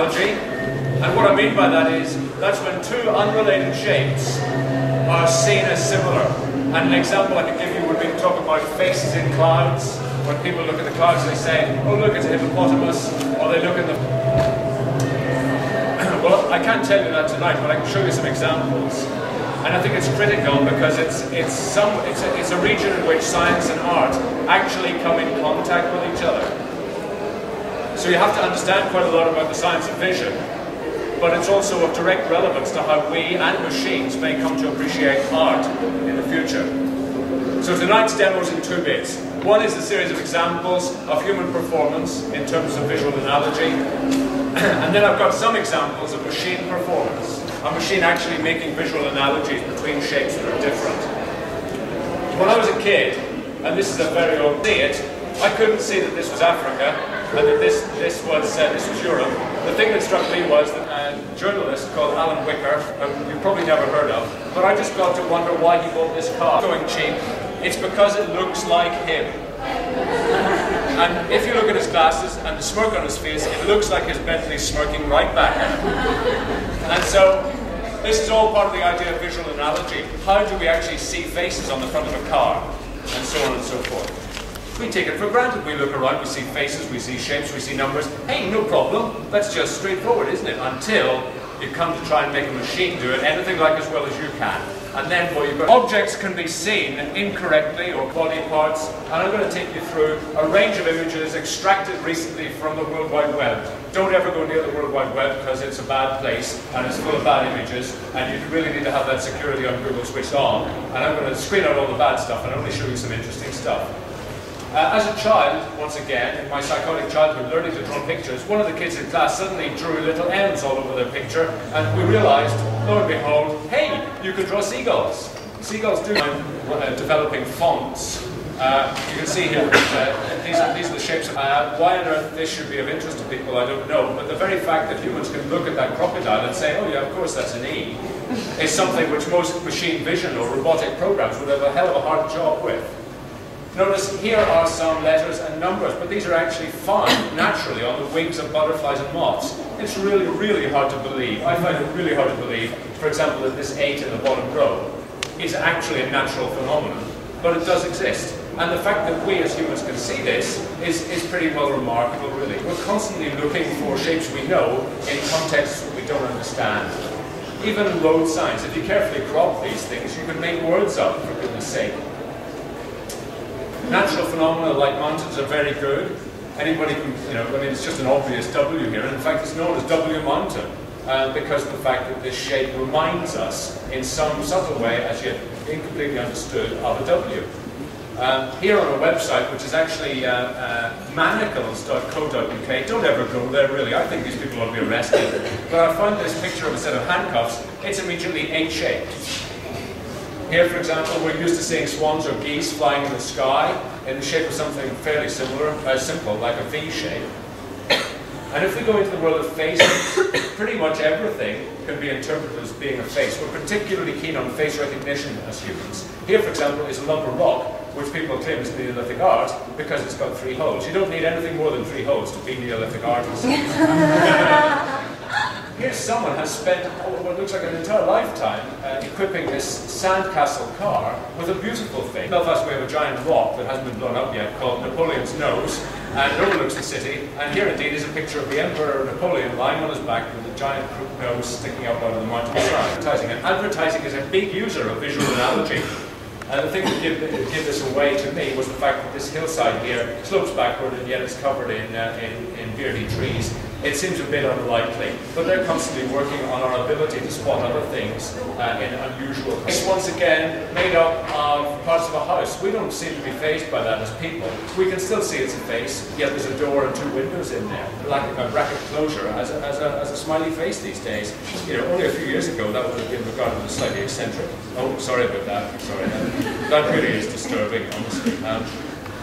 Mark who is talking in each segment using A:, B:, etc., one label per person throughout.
A: analogy. And what I mean by that is, that's when two unrelated shapes are seen as similar. And an example I could give you would be to talk about faces in clouds. When people look at the clouds, they say, oh look, it's a hippopotamus, or they look at the... Well, I can't tell you that tonight, but I can show you some examples. And I think it's critical because it's a region in which science and art actually come in contact with each other. So you have to understand quite a lot about the science of vision, but it's also of direct relevance to how we and machines may come to appreciate art in the future. So tonight's demo is in two bits. One is a series of examples of human performance in terms of visual analogy, and then I've got some examples of machine performance. A machine actually making visual analogies between shapes that are different. When I was a kid, and this is a very old see it, I couldn't see that this was Africa and that this was Europe. The thing that struck me was that a journalist called Alan Wicker, who you've probably never heard of, but I just got to wonder why he bought this car. Going cheap, it's because it looks like him. And if you look at his glasses and the smirk on his face, it looks like his Bentley's smirking right back at him. And so, this is all part of the idea of visual analogy. How do we actually see faces on the front of a car? And so on and so forth. We take it for granted. We look around, we see faces, we see shapes, we see numbers. Hey, no problem. That's just straightforward, isn't it? Until you come to try and make a machine do it anything like as well as you can. And then what you've got, objects can be seen incorrectly, or body parts, and I'm going to take you through a range of images extracted recently from the World Wide Web. Don't ever go near the World Wide Web because it's a bad place and it's full of bad images, and you really need to have that security on Google switched on. And I'm going to screen out all the bad stuff and only show you some interesting stuff. As a child, once again, in my psychotic childhood, learning to draw pictures, one of the kids in class suddenly drew little M's all over their picture, and we realized, lo and behold, hey, you can draw seagulls. Seagulls do developing fonts. You can see here, these are the shapes. Why on earth this should be of interest to people, I don't know, but the very fact that humans can look at that crocodile and say, oh yeah, of course that's an E, is something which most machine vision or robotic programs would have a hell of a hard job with. Notice here are some letters and numbers, but these are actually found naturally on the wings of butterflies and moths. It's really, really hard to believe. I find it really hard to believe, for example, that this 8 in the bottom row is actually a natural phenomenon, but it does exist. And the fact that we as humans can see this is pretty well remarkable, really. We're constantly looking for shapes we know in contexts that we don't understand. Even road signs, if you carefully crop these things, you can make words up, for goodness sake. Natural phenomena like mountains are very good. Anybody can, I mean, it's just an obvious W here, and in fact it's known as W mountain, because of the fact that this shape reminds us, in some subtle way, as yet incompletely understood, of a W. Here on a website, which is actually manacles.co.uk, don't ever go there really, I think these people ought to be arrested. But I found this picture of a set of handcuffs. It's immediately H-shaped. Here, for example, we're used to seeing swans or geese flying in the sky in the shape of something fairly simple, like a V shape. And if we go into the world of faces, pretty much everything can be interpreted as being a face. We're particularly keen on face recognition as humans. Here, for example, is a lump of rock, which people claim is Neolithic art because it's got 3 holes. You don't need anything more than 3 holes to be Neolithic artists. Here someone has spent what looks like an entire lifetime equipping this sandcastle car with a beautiful thing. In Belfast we have a giant rock that hasn't been blown up yet called Napoleon's Nose, and it overlooks the city, and here indeed is a picture of the Emperor Napoleon lying on his back with a giant crook nose sticking out of the mountain side. Advertising is a big user of visual analogy. And the thing that gave this away to me was the fact that this hillside here slopes backward and yet it's covered in beardy trees. It seems a bit unlikely, but they're constantly working on our ability to spot other things in unusual ways. Once again, made up of parts of a house. We don't seem to be fazed by that as people. We can still see it's a face, yet there's a door and 2 windows in there. Like a bracket closure as a smiley face these days. Only a few years ago that would have been regarded as slightly eccentric. Oh, sorry about that. Sorry, that really is disturbing, honestly.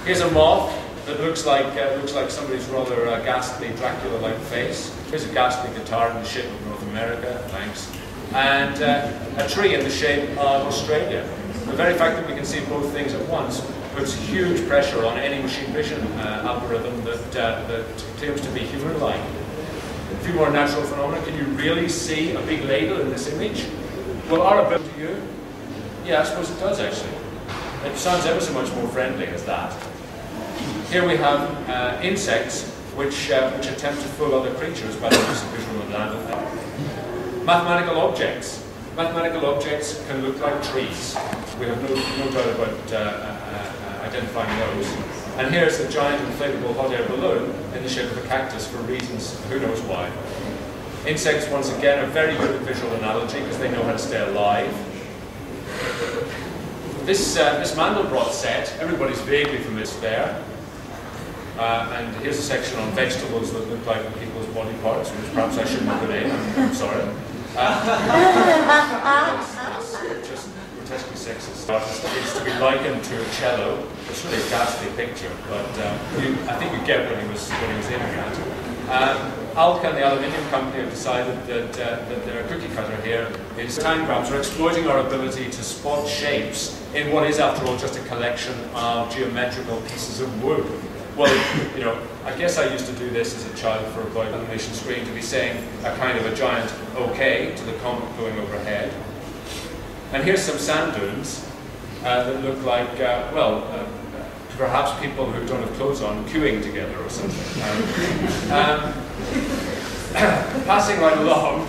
A: Here's a moth that looks like somebody's rather ghastly Dracula-like face. Here's a ghastly guitar in the shape of North America, thanks. And a tree in the shape of Australia. The very fact that we can see both things at once puts huge pressure on any machine vision algorithm that claims to be human-like. a few more natural phenomena. Can you really see a big ladle in this image? Well, our ability to you? Yeah, I suppose it does actually. It sounds ever so much more friendly as that. Here we have insects which attempt to fool other creatures by the use of visual and language. Mathematical objects. Mathematical objects can look like trees. We have no doubt about identifying those. And here's a giant inflatable hot air balloon in the shape of a cactus for reasons who knows why. Insects, once again, are very good at visual analogy because they know how to stay alive. This Mandelbrot set, everybody's vaguely familiar there. And here's a section on vegetables that look like people's body parts, which perhaps I shouldn't have put in. I'm sorry. It's just grotesquely sexist. It's to be likened to a cello. It's really a ghastly picture, but I think you get what he was aiming at. Alca and the aluminium company have decided that their cookie cutter here is time grabs. We're exploiting our ability to spot shapes in what is, after all, just a collection of geometrical pieces of wood. Well, you know, I guess I used to do this as a child for a animation screen, to be saying a kind of a giant OK to the comet going overhead. And here's some sand dunes that look like, perhaps people who don't have clothes on queuing together or something. Passing right along,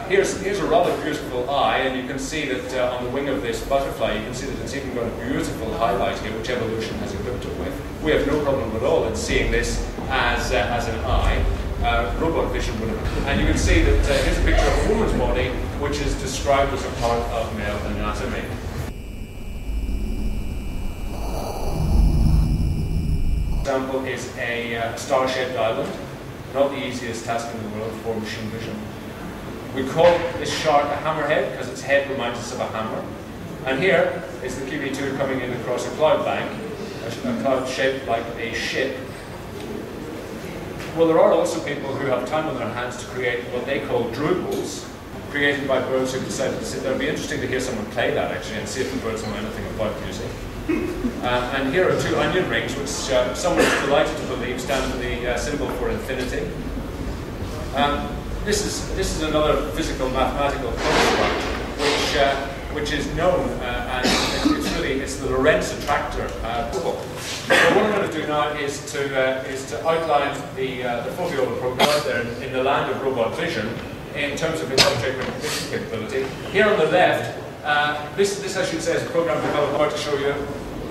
A: here's a rather beautiful eye, and you can see that on the wing of this butterfly, you can see that it's even got a beautiful highlight here, which evolution has equipped it with. We have no problem at all in seeing this as an eye. Robot vision would have. And you can see that here's a picture of a woman's body, which is described as a part of male anatomy. Example is a star-shaped island, not the easiest task in the world for machine vision. We call this shark a hammerhead because its head reminds us of a hammer. And here is the QB2 coming in across a cloud bank, a cloud shaped like a ship. Well, there are also people who have time on their hands to create what they call drupals, created by birds who've decided to sit there. It'd be interesting to hear someone play that actually and see if the birds know anything about music. And here are two onion rings, which someone is delighted to believe stand for the symbol for infinity. This is another physical mathematical construct which is known, and it's the Lorentz attractor. So what I'm going to do now is to outline the Foviola program out there in the land of robot vision in terms of its object recognition capability. Here on the left, this I should say is a program developed to show you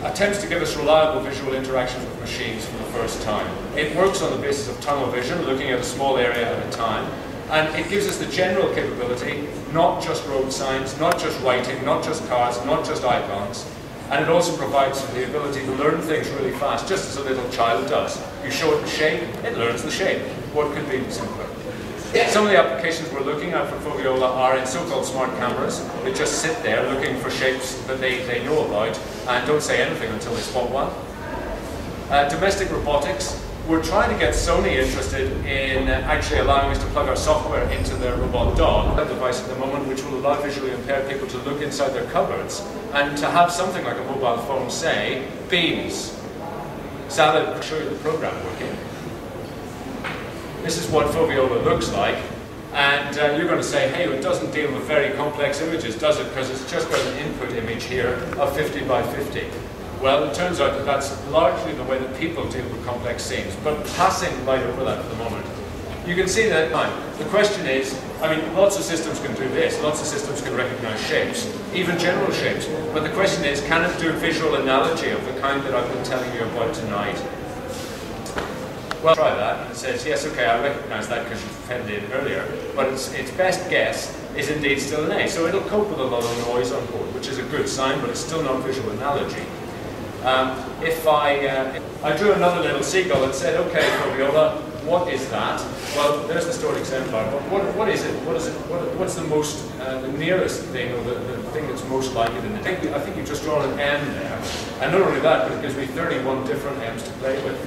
A: attempts to give us reliable visual interactions with machines for the first time. It works on the basis of tunnel vision, looking at a small area at a time. And it gives us the general capability, not just road signs, not just writing, not just cars, not just icons. And it also provides the ability to learn things really fast, just as a little child does. You show it the shape, it learns the shape. What could be simpler? Some of the applications we're looking at for Foviola are in so-called smart cameras. They just sit there looking for shapes that they know about and don't say anything until they spot one. Domestic robotics. We're trying to get Sony interested in actually allowing us to plug our software into their robot dog, a device at the moment which will allow visually impaired people to look inside their cupboards and to have something like a mobile phone say, beans. Salad, I'll show you the program working. This is what Foviola looks like, and you're going to say, hey, it doesn't deal with very complex images, does it? Because it's just got an input image here of 50 by 50. Well, it turns out that that's largely the way that people deal with complex scenes, but passing right over that at the moment. You can see that the question is, I mean, lots of systems can do this, lots of systems can recognize shapes, even general shapes, but the question is, can it do visual analogy of the kind that I've been telling you about tonight? Well, try that, and it says, yes, okay, I recognize that because you fed it in earlier, but its best guess is indeed still an A, so it'll cope with a lot of noise on board, which is a good sign, but it's still not visual analogy. If I drew another little seagull and said, okay, Foviola, what is that? Well, there's the stored exemplar. What is it? What's the most, the nearest thing, or the thing that's most like it in the thing? I think you've just drawn an M there. And not only that, but it gives me 31 different M's to play with.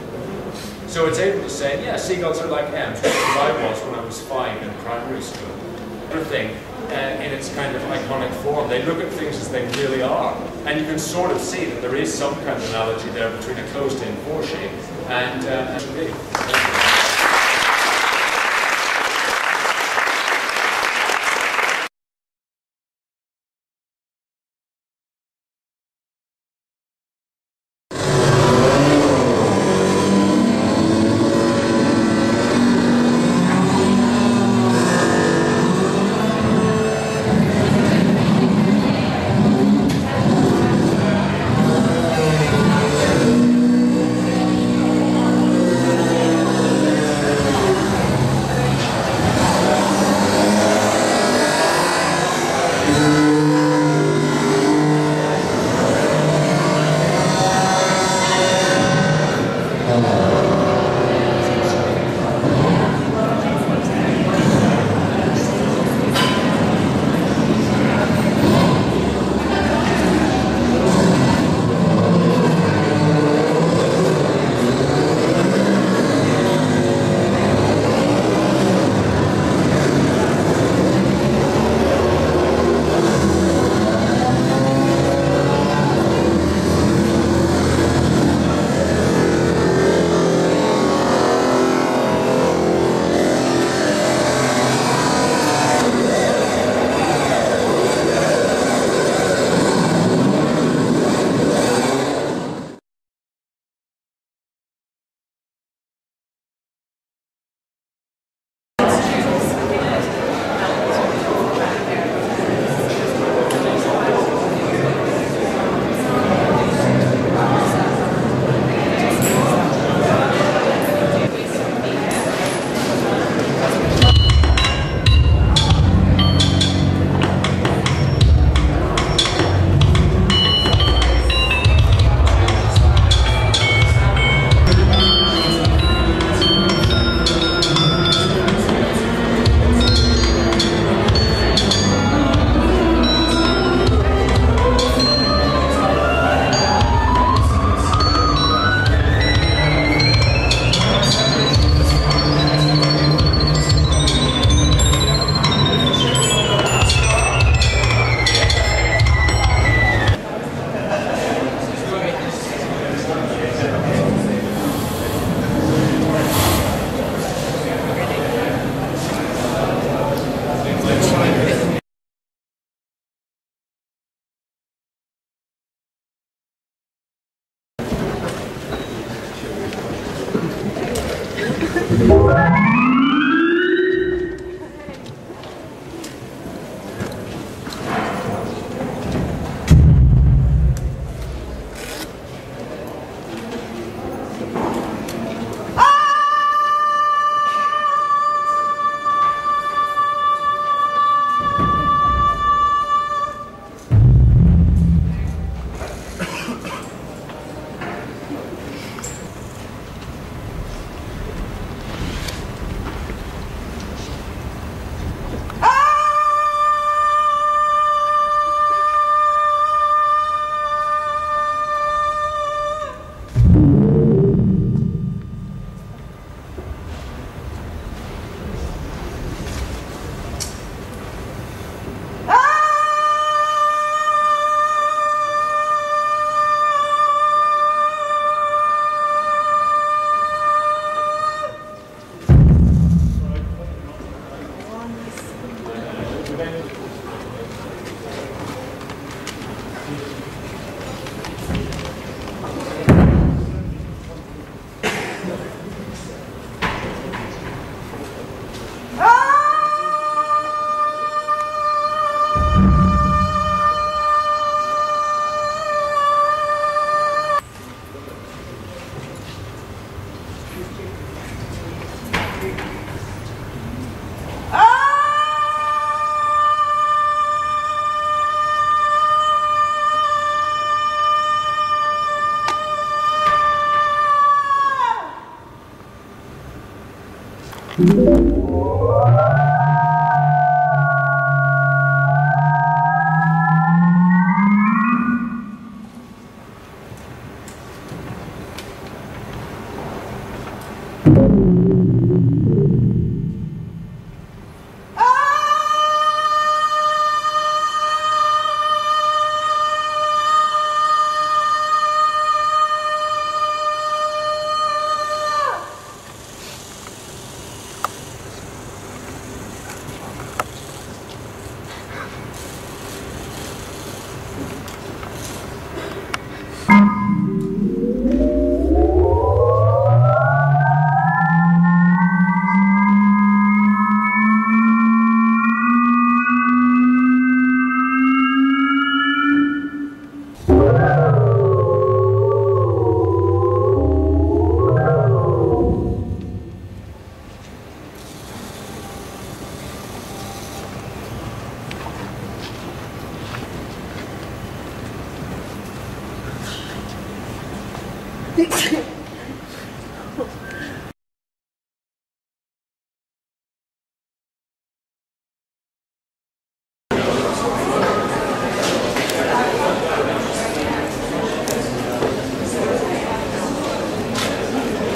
A: So it's able to say, yeah, seagulls are like M's, just as I was when I was 5 in primary school. Everything in its kind of iconic form. They look at things as they really are. And you can sort of see that there is some kind of analogy there between a closed-in foreshape and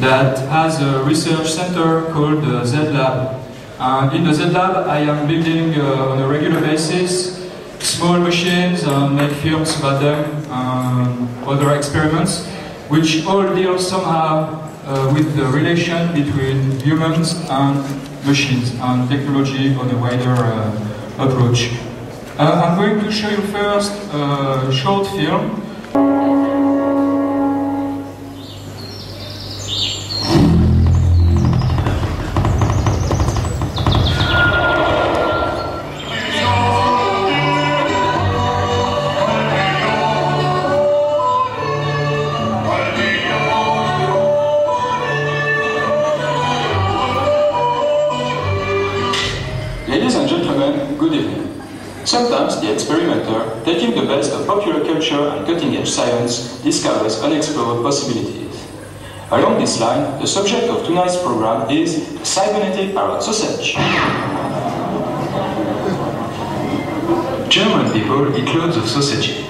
B: That has a research center called the Z-Lab. In the Z-Lab, I am building on a regular basis small machines and make films about them, other experiments, which all deal somehow with the relation between humans and machines and technology on a wider approach. I'm going to show you first a short film.
C: Ladies and gentlemen, good evening. Sometimes the experimenter, taking the best of popular culture and cutting-edge science, discovers unexplored possibilities. Along this line, the subject of tonight's program is the cybernetic parrot sausage. German people eat loads of sausages.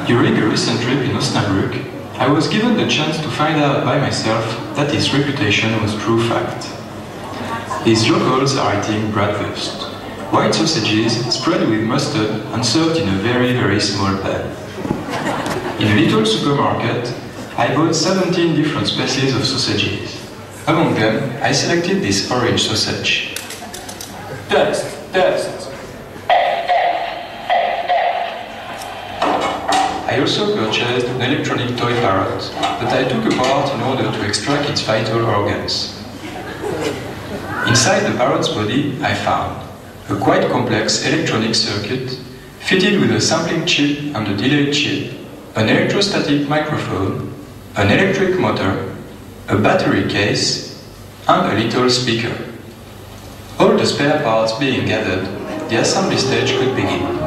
C: During a recent trip in Osnabrück, I was given the chance to find out by myself that his reputation was true fact. These locals are eating bratwurst, white sausages spread with mustard and served in a very, very small pan. In a little supermarket, I bought 17 different species of sausages. Among them, I selected this orange sausage.
A: Test.
C: I also purchased an electronic toy parrot that I took apart in order to extract its vital organs. Inside the parrot's body, I found a quite complex electronic circuit fitted with a sampling chip and a delay chip, an electrostatic microphone, an electric motor, a battery case, and a little speaker. All the spare parts being gathered, the assembly stage could begin.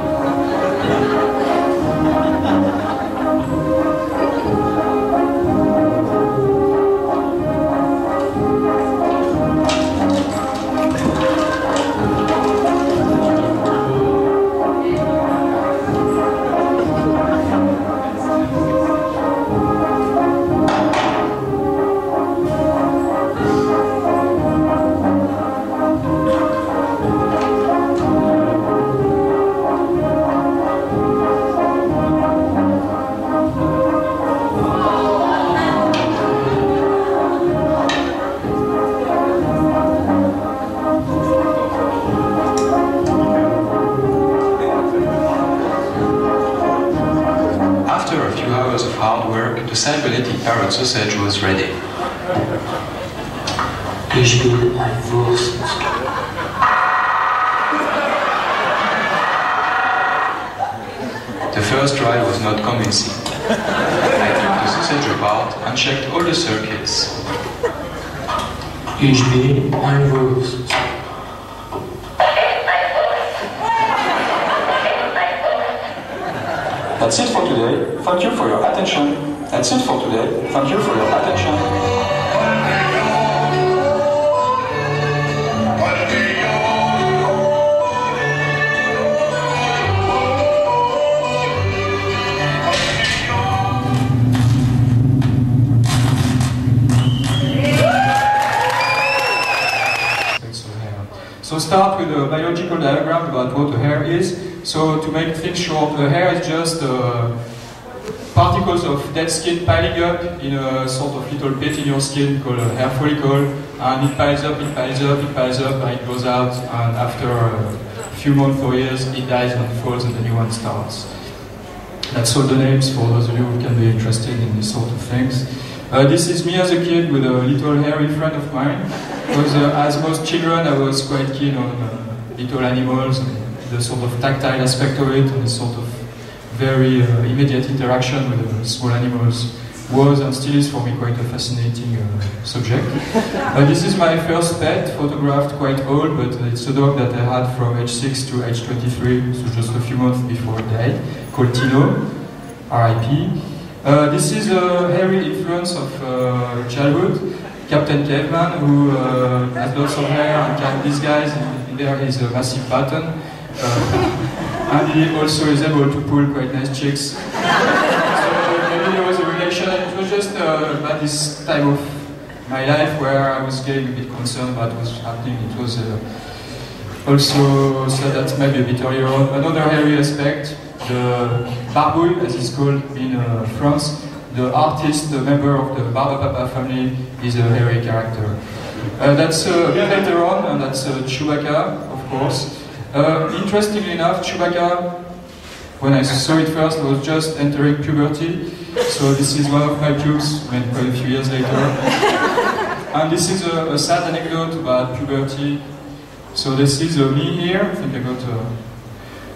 C: the cybernetic parrot sausage was ready.
D: Ich will ein Wurst.
C: The first try was not convincing. I took the sausage apart and checked all the circuits.
D: Ich will ein Wurst.
B: That's it for today. Thank you for your attention. That's it for today. Thank you for your attention. So start with a biological diagram about what a hair is. So to make things short, a hair is just particles of dead skin piling up in a sort of little pit in your skin called a hair follicle, and it piles up, it piles up, it piles up, and it goes out, and after a few months or years it dies and falls and the new one starts. That's all the names for those of you who can be interested in these sort of things. This is me as a kid with a little hairy friend of mine, because as most children I was quite keen on little animals and the sort of tactile aspect of it, and the sort of very immediate interaction with the small animals was and still is for me quite a fascinating subject. This is my first pet, photographed quite old, but it's a dog that I had from age 6 to age 23, so just a few months before it died, called Tino, R.I.P. This is a hairy influence of childhood. Captain Caveman, who has lots of hair and can disguise, and there is a massive button. And he also is able to pull quite nice chicks. So maybe there was a relation. It was just at this time of my life where I was getting a bit concerned about what was happening. It was also said that maybe a bit earlier on. Another hairy aspect, the barbouille, as it's called in France. The artist, the member of the Barbapapa family, is a hairy character. That's a bit later on, and that's Chewbacca, of course. Interestingly enough, Chewbacca, when I saw it first, I was just entering puberty. So this is one of my pubes, quite a few years later. And this is a sad anecdote about puberty. So this is me here. I think I got.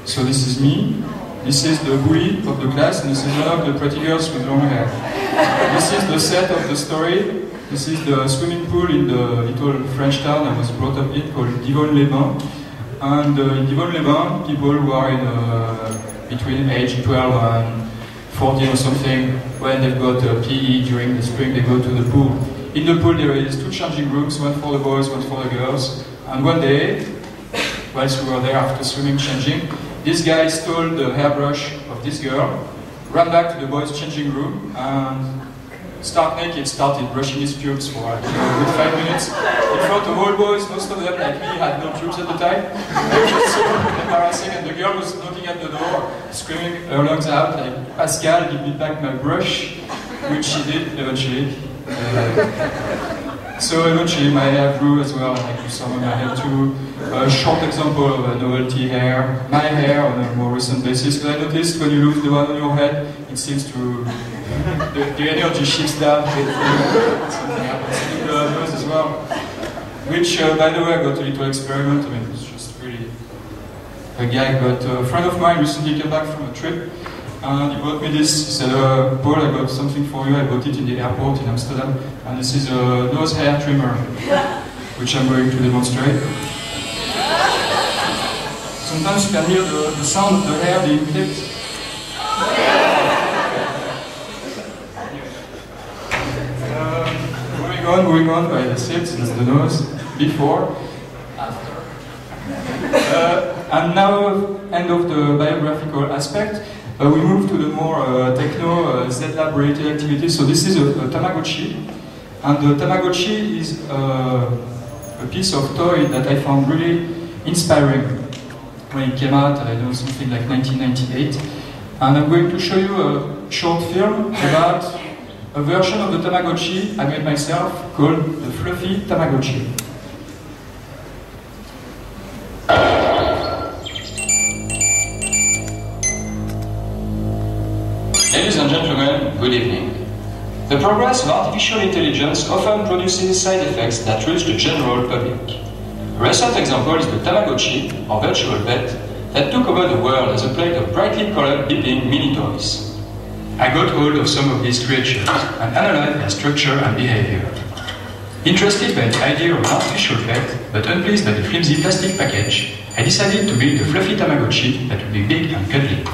B: So this is me. This is the bully of the class, and this is one of the pretty girls with long hair. This is the set of the story. This is the swimming pool in the little French town I was brought up in, called Divonne-les-Bains. And in Divonne-les-Bains, people who are in between age 12 and 14 or something, when they've got PE during the spring, they go to the pool. In the pool there is 2 changing rooms, one for the boys, one for the girls. And one day, whilst we were there after swimming, changing, this guy stole the hairbrush of this girl, ran back to the boys' changing room, and stark naked started brushing his pubes for like, a good 5 minutes. In front of all boys, most of them, like me, had no pubes at the time. It was so embarrassing, and the girl was knocking at the door, screaming her lungs out, like, "Pascal, give me back my brush," which she did eventually. So eventually my hair grew as well, and I grew some of my hair too. A short example of a novelty hair, my hair on a more recent basis, because I noticed when you lose the one on your head, it seems to, the energy shifts down, something happens in the nose as well. Which, by the way, I got a little experiment. I mean, it's just really a gag, but a friend of mine recently came back from a trip, and he brought me this. He said, "Paul, I got something for you." I bought it in the airport in Amsterdam, and this is a nose hair trimmer, which I'm going to demonstrate. Sometimes you can hear the sound of the hair being clipped. Moving on, that's it, that's the nose, before, after. And now, end of the biographical aspect, we move to the more techno, Z-Lab related activities. So this is a Tamagotchi, and the Tamagotchi is a piece of toy that I found really inspiring when it came out, I know, something like 1998. And I'm going to show you a short film about a version of the Tamagotchi I made myself called the Fluffy Tamagotchi.
C: Ladies and gentlemen, good evening. The progress of artificial intelligence often produces side effects that reach the general public. A recent example is the Tamagotchi, or virtual pet, that took over the world as a plate of brightly colored beeping mini toys. I got hold of some of these creatures and analyzed their structure and behavior. Interested by the idea of an artificial pet, but unpleased by the flimsy plastic package, I decided to build a fluffy Tamagotchi that would be big and cuddly.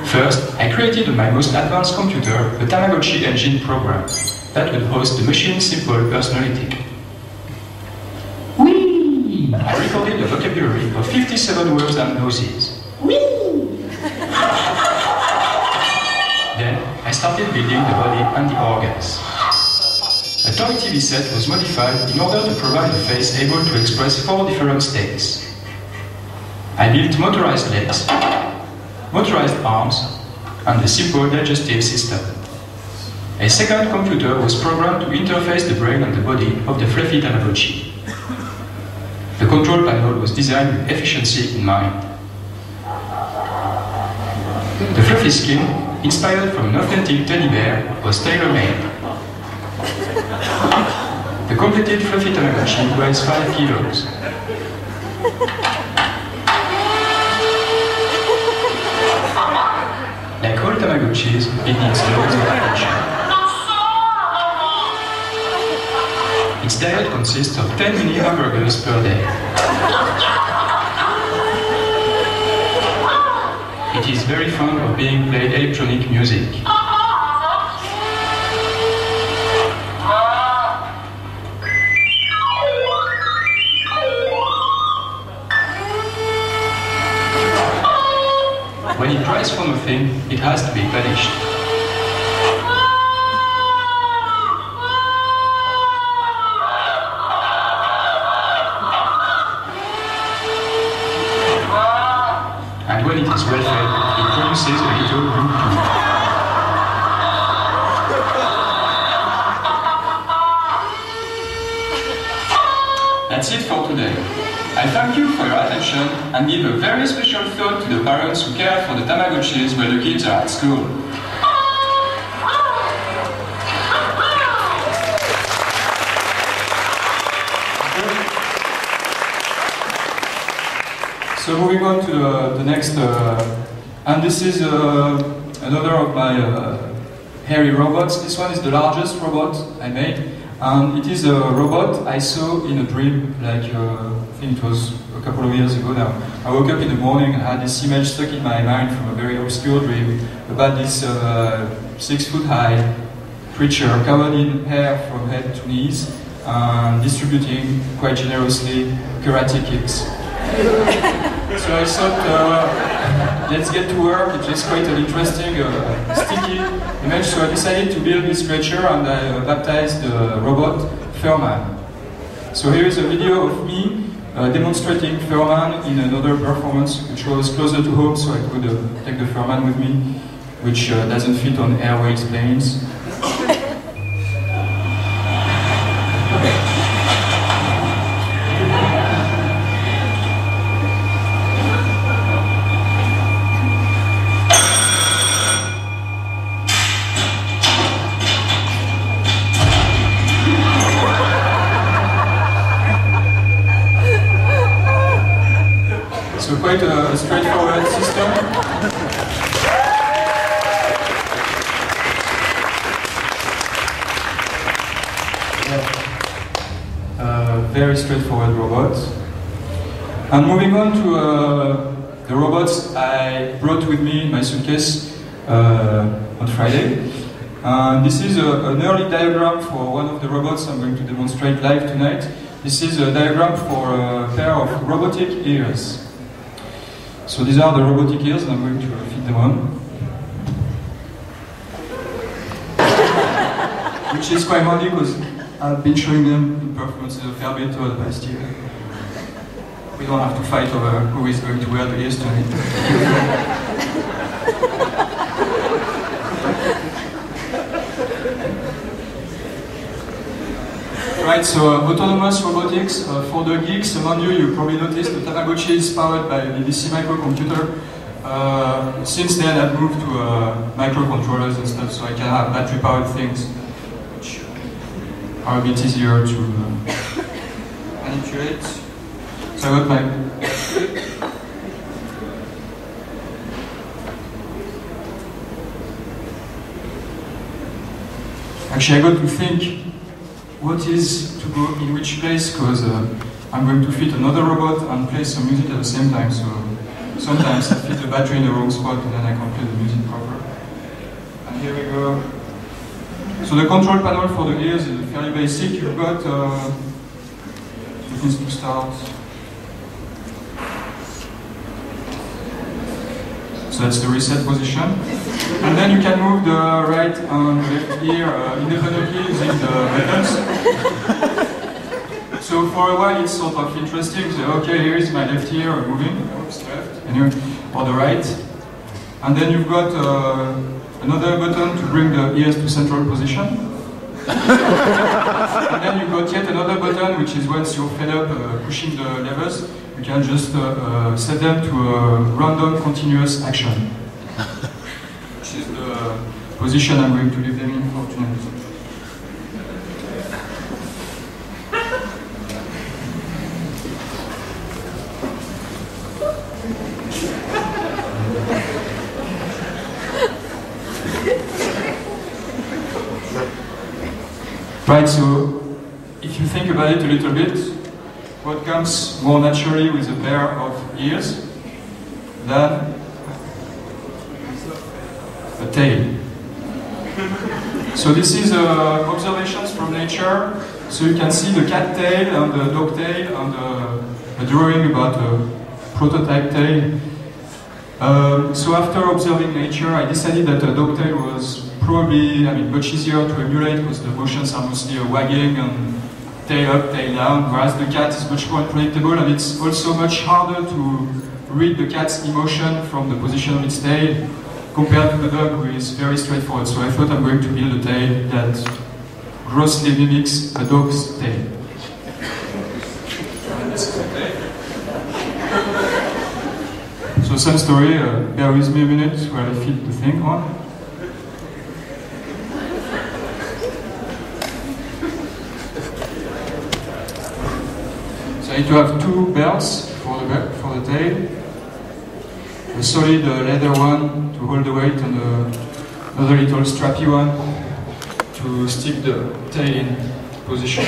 C: First, I created on my most advanced computer a Tamagotchi engine program that would host the machine's simple personality. Whee! I recorded a vocabulary of 57 words and noises. Whee! Then, I started building the body and the organs. A toy TV set was modified in order to provide a face able to express 4 different states. I built motorized legs, motorized arms, and a simple digestive system. A second computer was programmed to interface the brain and the body of the fluffy Tamagotchi. The control panel was designed with efficiency in mind. The fluffy skin, inspired from an authentic teddy bear, was tailor-made. The completed fluffy Tamagotchi weighs 5 kilos. Like all Tamagotchis, it needs loads of attention. Its diet consists of 10 mini hamburgers per day. It is very fond of being played electronic music. When it cries for nothing, it has to be punished. And when it is well fed, it produces a little blue poo. That's it for today. I thank you for your attention and give a very special thought to the parents who care for the Tamagotchis while the kids are at school.
B: So moving on to the next, and this is another of my hairy robots. This one is the largest robot I made. It is a robot I saw in a dream, like I think it was a couple of years ago now. I woke up in the morning and had this image stuck in my mind from a very obscure dream about this 6-foot-high creature covered in hair from head to knees, distributing quite generously karate kicks. So I thought, let's get to work. It's just quite an interesting, sticky image. So I decided to build this creature and I baptized the robot Furman. So here is a video of me demonstrating Furman in another performance which was closer to home, so I could take the Furman with me, which doesn't fit on Airways planes. So quite a straightforward system. Very straightforward robot. And moving on to the robots I brought with me in my suitcase on Friday. This is an early diagram for one of the robots I'm going to demonstrate live tonight. This is a diagram for a pair of robotic ears. So these are the robotic ears, and I'm going to fit them on. Which is quite handy because I've been showing them in performances a fair bit over the past year. We don't have to fight over who is going to wear the ears tonight. Right, so autonomous robotics, for the geeks among you, you probably noticed the Tamagotchi is powered by the DC microcomputer. Since then I've moved to microcontrollers and stuff, so I can have battery powered things which are a bit easier to manipulate. So I got my actually I got to think what is to go in which place, because I'm going to fit another robot and play some music at the same time, so sometimes I fit the battery in the wrong spot and then I can't play the music proper. And here we go. So the control panel for the ears is fairly basic. You've got buttons to start. So that's the reset position. And then you can move the right and left ear independently using the buttons. So for a while it's sort of interesting. So okay, here is my left ear moving, oops, left, anyway, or the right. And then you've got another button to bring the ears to central position. And then you've got yet another button, which is once you're fed up pushing the levers, you can just set them to a random continuous action. Which is the position I'm going to leave them in for tonight. Right, so if you think about it a little bit, what comes more naturally with a pair of ears than a tail? So this is observations from nature. So you can see the cat tail and the dog tail and a drawing about a prototype tail. So after observing nature, I decided that a dog tail was probably, much easier to emulate because the motions are mostly wagging and tail up, tail down, whereas the cat is much more unpredictable, and it's also much harder to read the cat's emotion from the position of its tail compared to the dog, who is very straightforward. So I thought I'm going to build a tail that grossly mimics a dog's tail. So some story, bear with me a minute while I fit the thing on. I need to have two belts for the tail, a solid leather one to hold the weight and another little strappy one to stick the tail in position.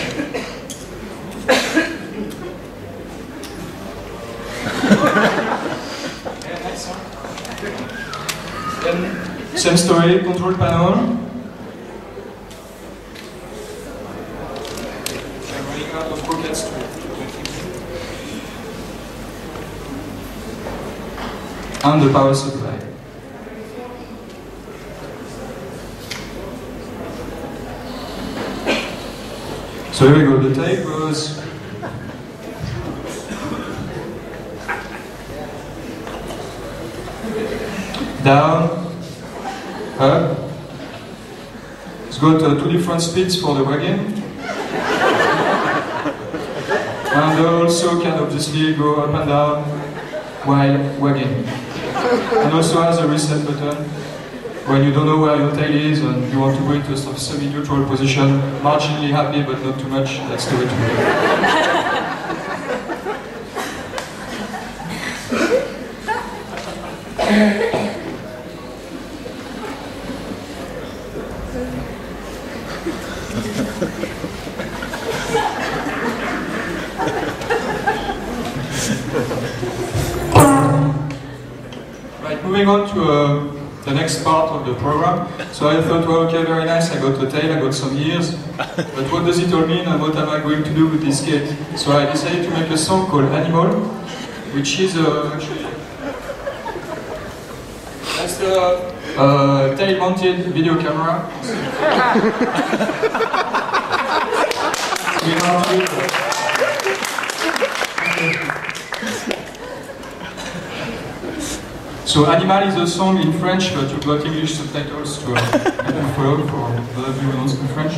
B: Then, same story, control panel. I'm running out of pockets to and the power supply. So here we go, the tail goes down, up. It's got two different speeds for the wagging. And also can obviously go up and down while wagging. And also has a reset button when you don't know where your tail is and you want to go into a sort of semi-neutral position, marginally happy but not too much, that's the way to go. Moving on to the next part of the program. So I thought, well, okay, very nice, I got the tail, I got some ears, but what does it all mean and what am I going to do with this kit? So I decided to make a song called Animal, which is actually, that's the tail-mounted video camera. So Animal is a song in French, but you've got English subtitles to follow for those of you who don't speak French.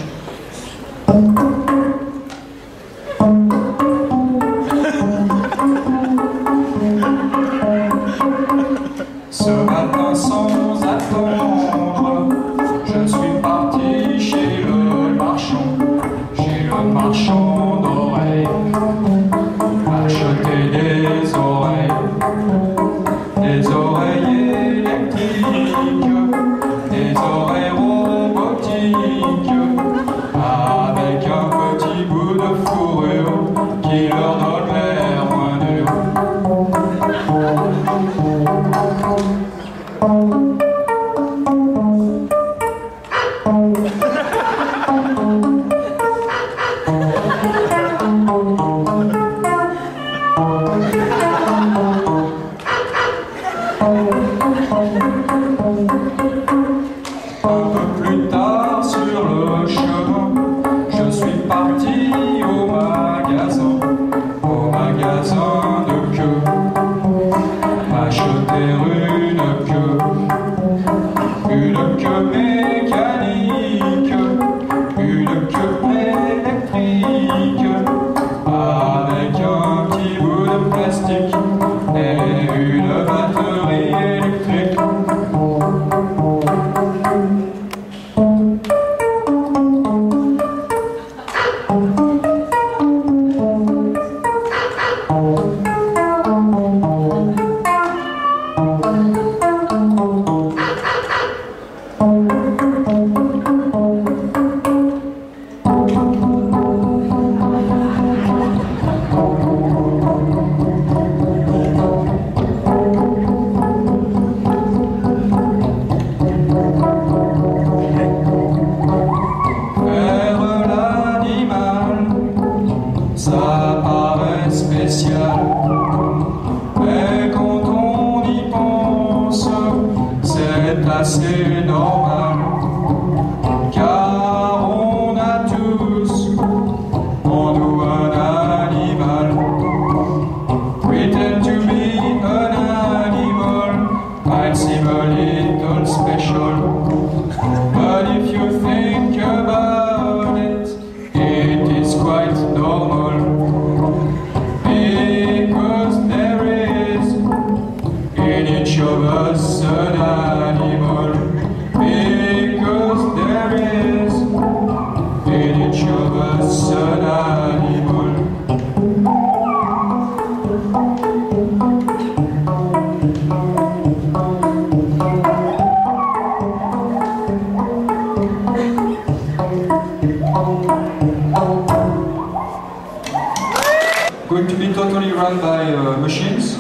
B: Going to be totally run by machines.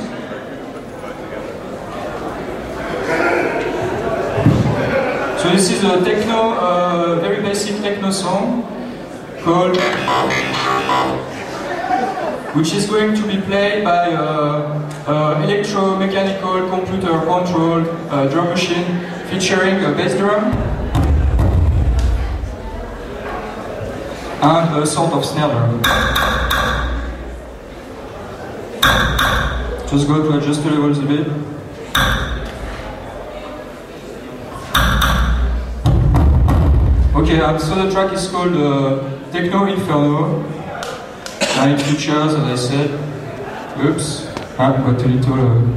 B: So this is a techno, very basic techno song called, which is going to be played by electromechanical computer-controlled drum machine featuring a bass drum and a sort of snare drum. Just go to adjust the levels a bit. Okay, so the track is called Techno Inferno. And it features, as I said, oops, got a little,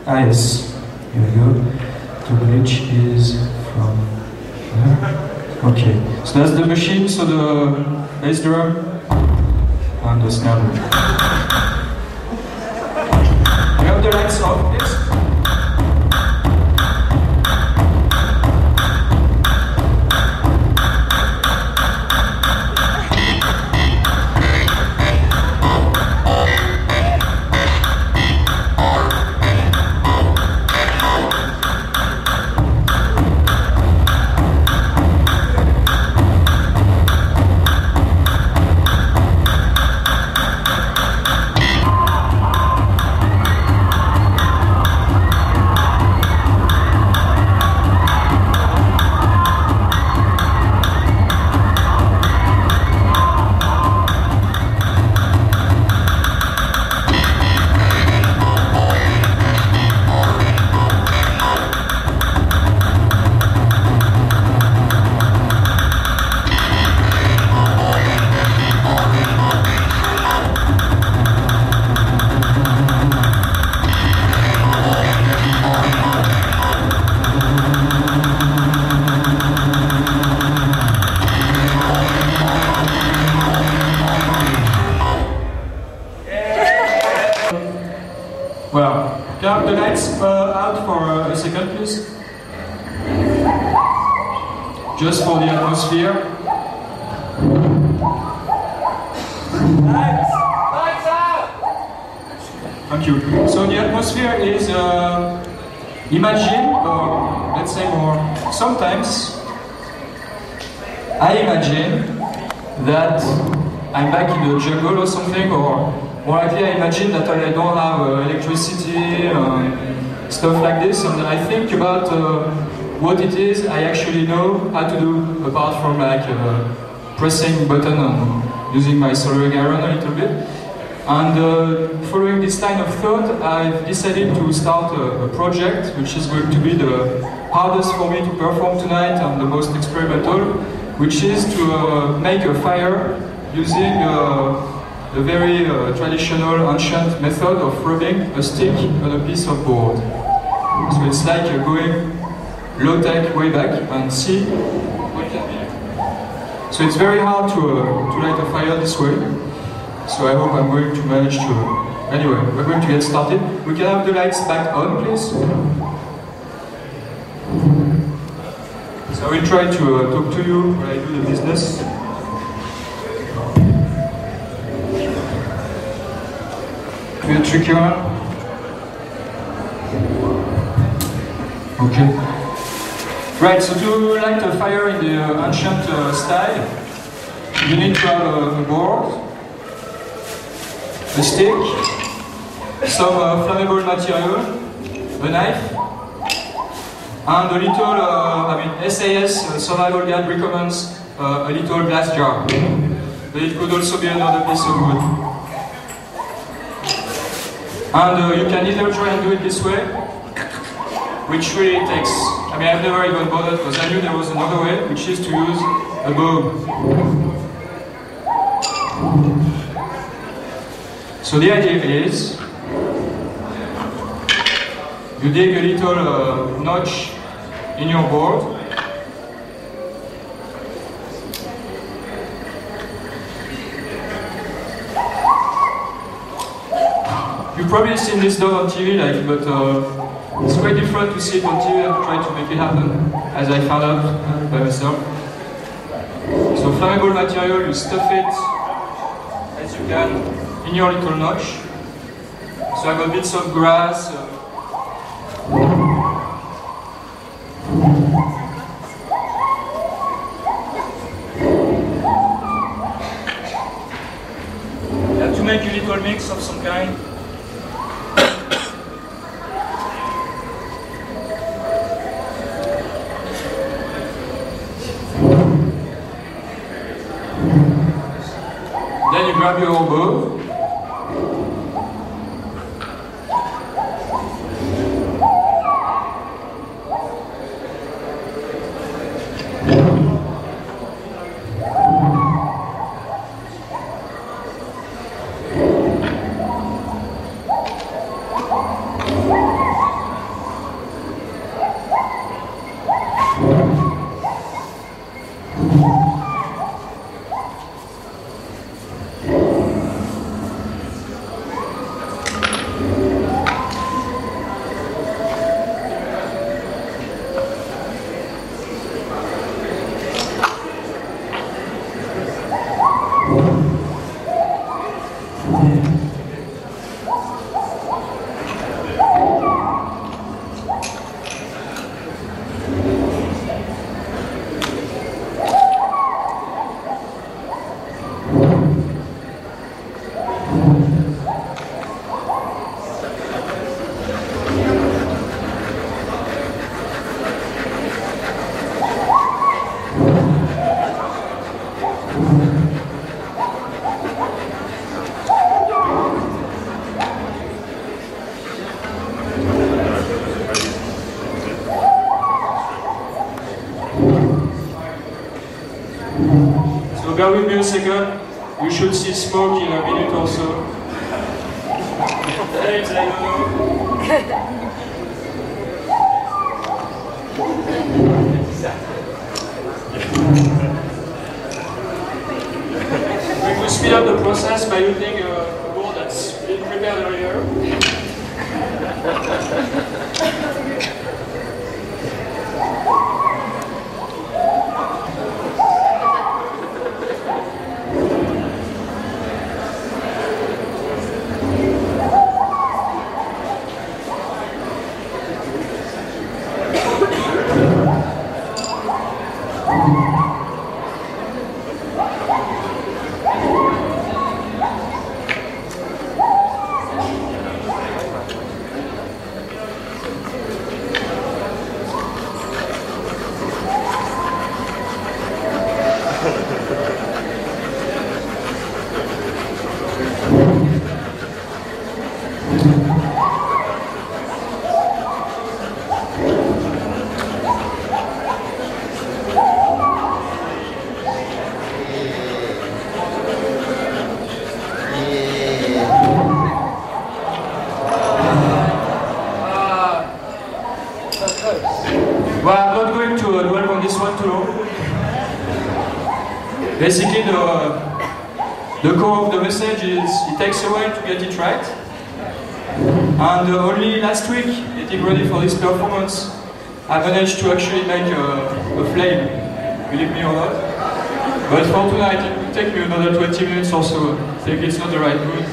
B: yes, here we go. The glitch is from there. Okay, so that's the machine, so the bass drum and the snare drum. You have the lights off, please. Well, can I have the lights out for a second, please? Just for the atmosphere.
A: Lights! Lights out!
B: Thank you. So the atmosphere is imagine, or let's say more, sometimes I imagine that I'm back in the jungle or something, or more likely I imagine that I don't have electricity, stuff like this, and I think about what it is I actually know how to do, apart from like pressing button and using my soldering iron a little bit. And following this line of thought, I've decided to start a project which is going to be the hardest for me to perform tonight and the most experimental, which is to make a fire using a very traditional, ancient method of rubbing a stick on a piece of board. So it's like going low-tech way back and see what can be. So it's very hard to light a fire this way. So I hope I'm going to manage to... Anyway, we're going to get started. We can have the lights back on, please. So I will try to talk to you while I do the business. Be a tricky one. Okay. Right, so to light a fire in the ancient style, you need to have a board, a stick, some flammable material, a knife, and a little, SAS survival guide recommends a little glass jar. But it could also be another piece of wood. And you can either try and do it this way, which really takes, I mean, I've never even bothered because I knew there was another way, which is to use a bow. So the idea is, you dig a little notch in your board, you've probably seen this done on TV, like, but it's quite different to see it on TV and try to make it happen, as I found out by myself. So flammable material, you stuff it as you can in your little notch. So I got bits of grass. You have to make a little mix of some kind. Then you grab your bow. So bear with me a second, you should see smoke in a minute or so. Thanks, I don't know. We could speed up the process by using a board that's been prepared earlier. show. Basically, the core of the message is it takes a while to get it right. And only last week, getting ready for this performance, I managed to actually make a flame, believe me or not. But for tonight, it will take me another 20 minutes or so. I think it's not the right mood.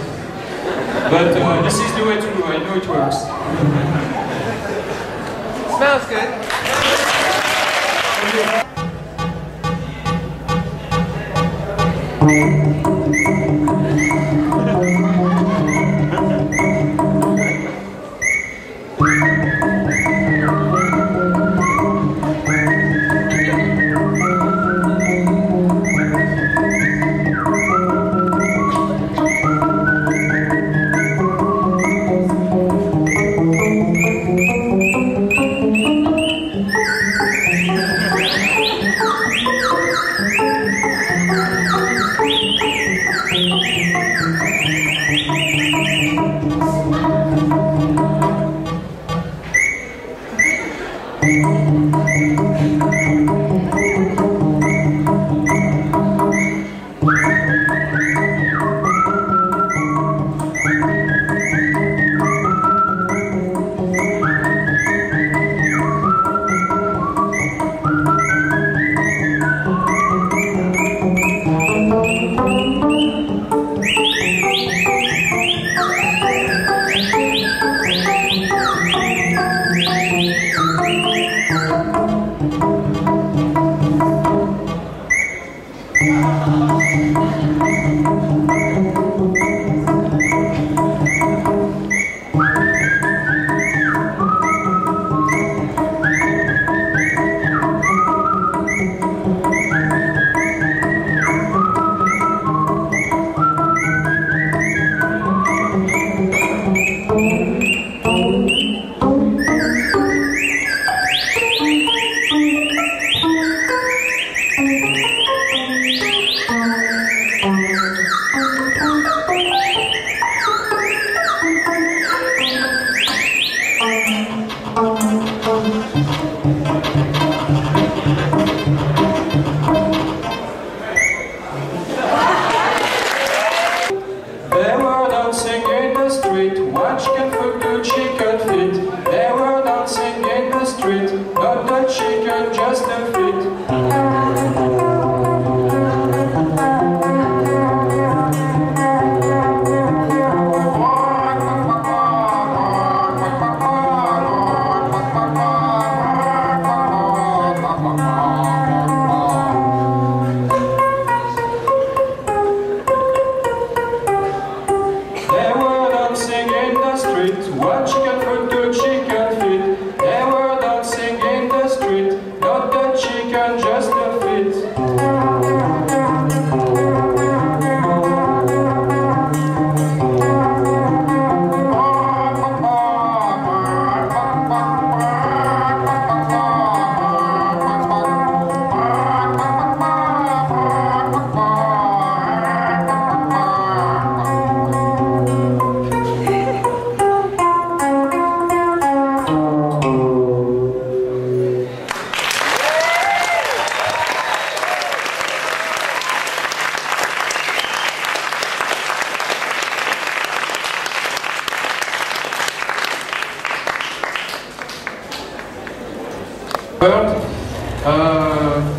B: But this is the way to do it. I know it works.
E: Smells good.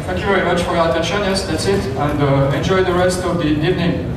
B: Thank you very much for your attention. Yes, that's it. And enjoy the rest of the evening.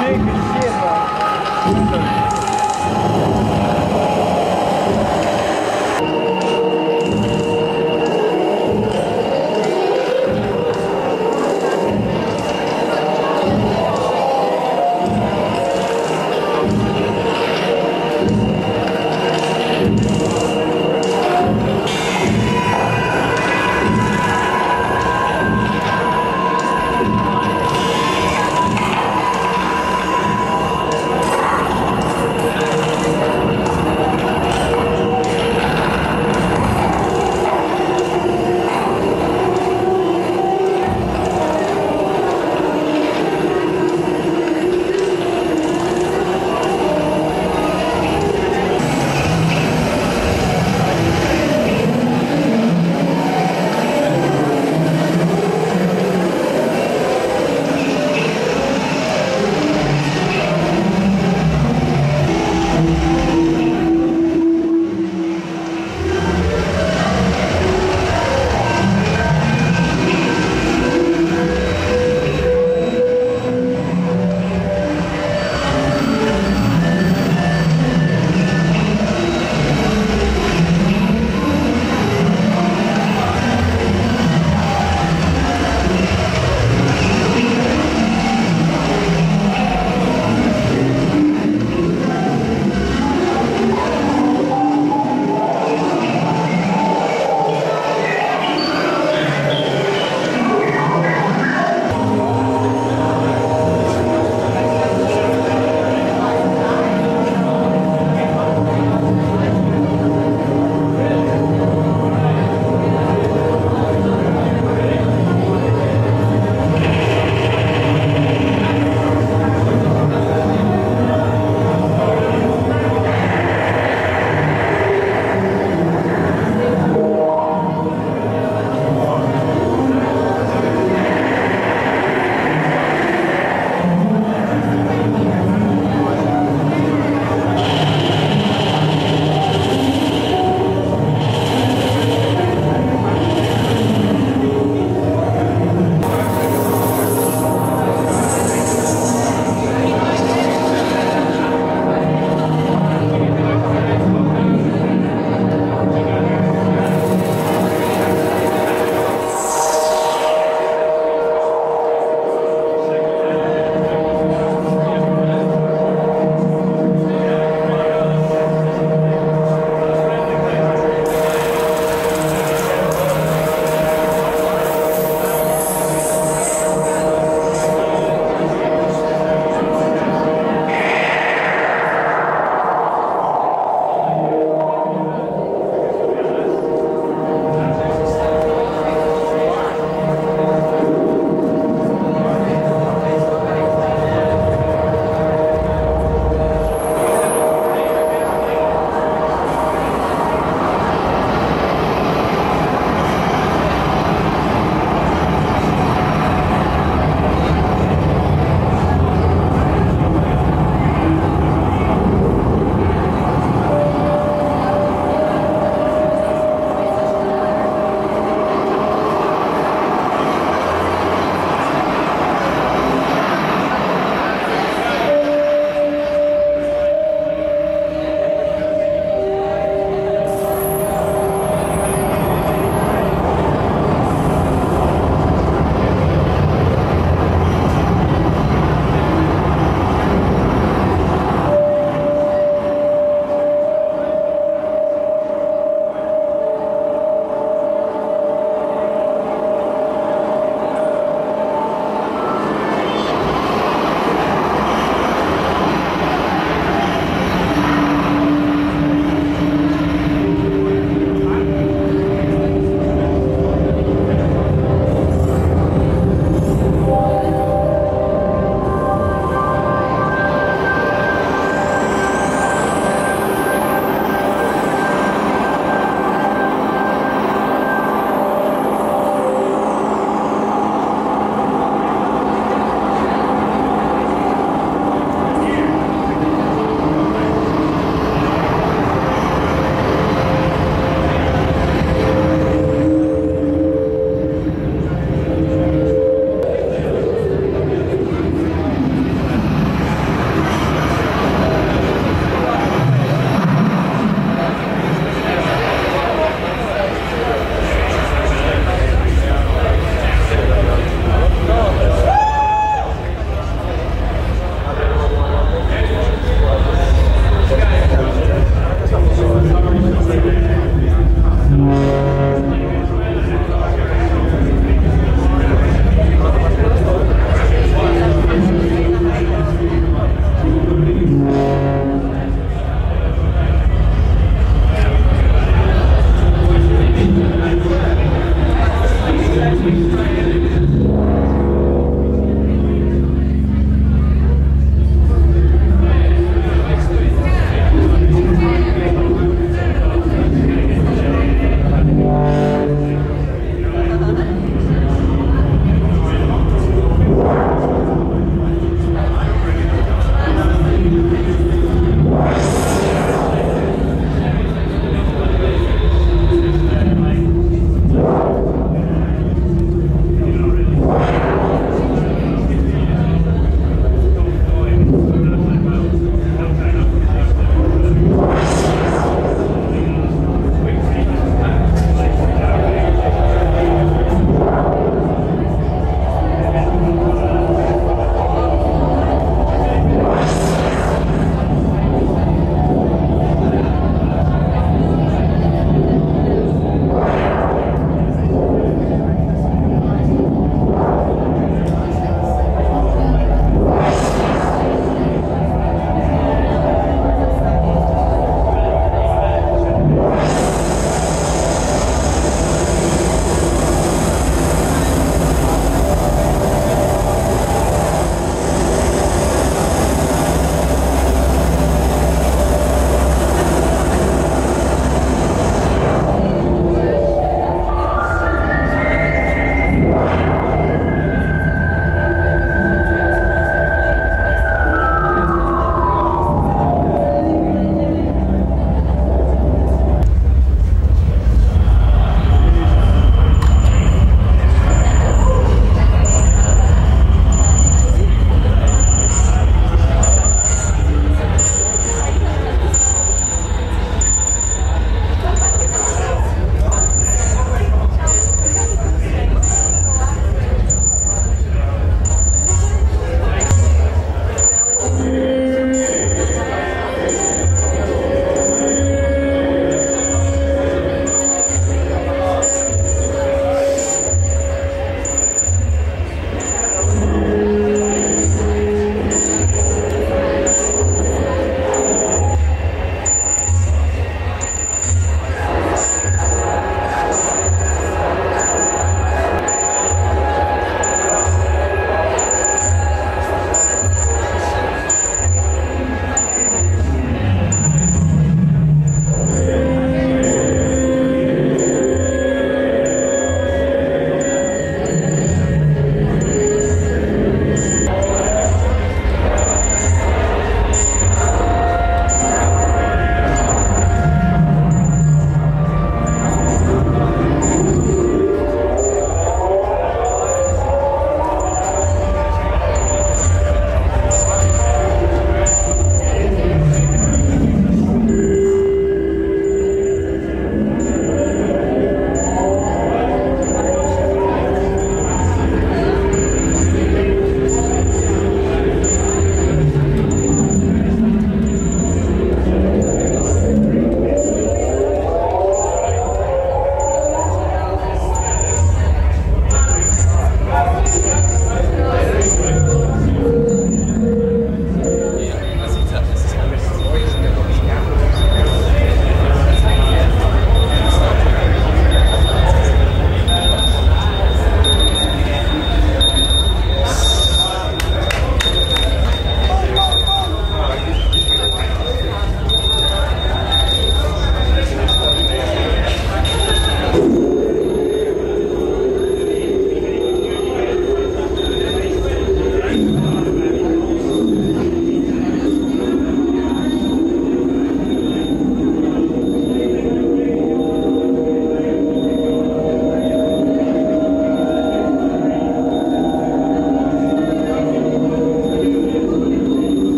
E: Dikke shit, man.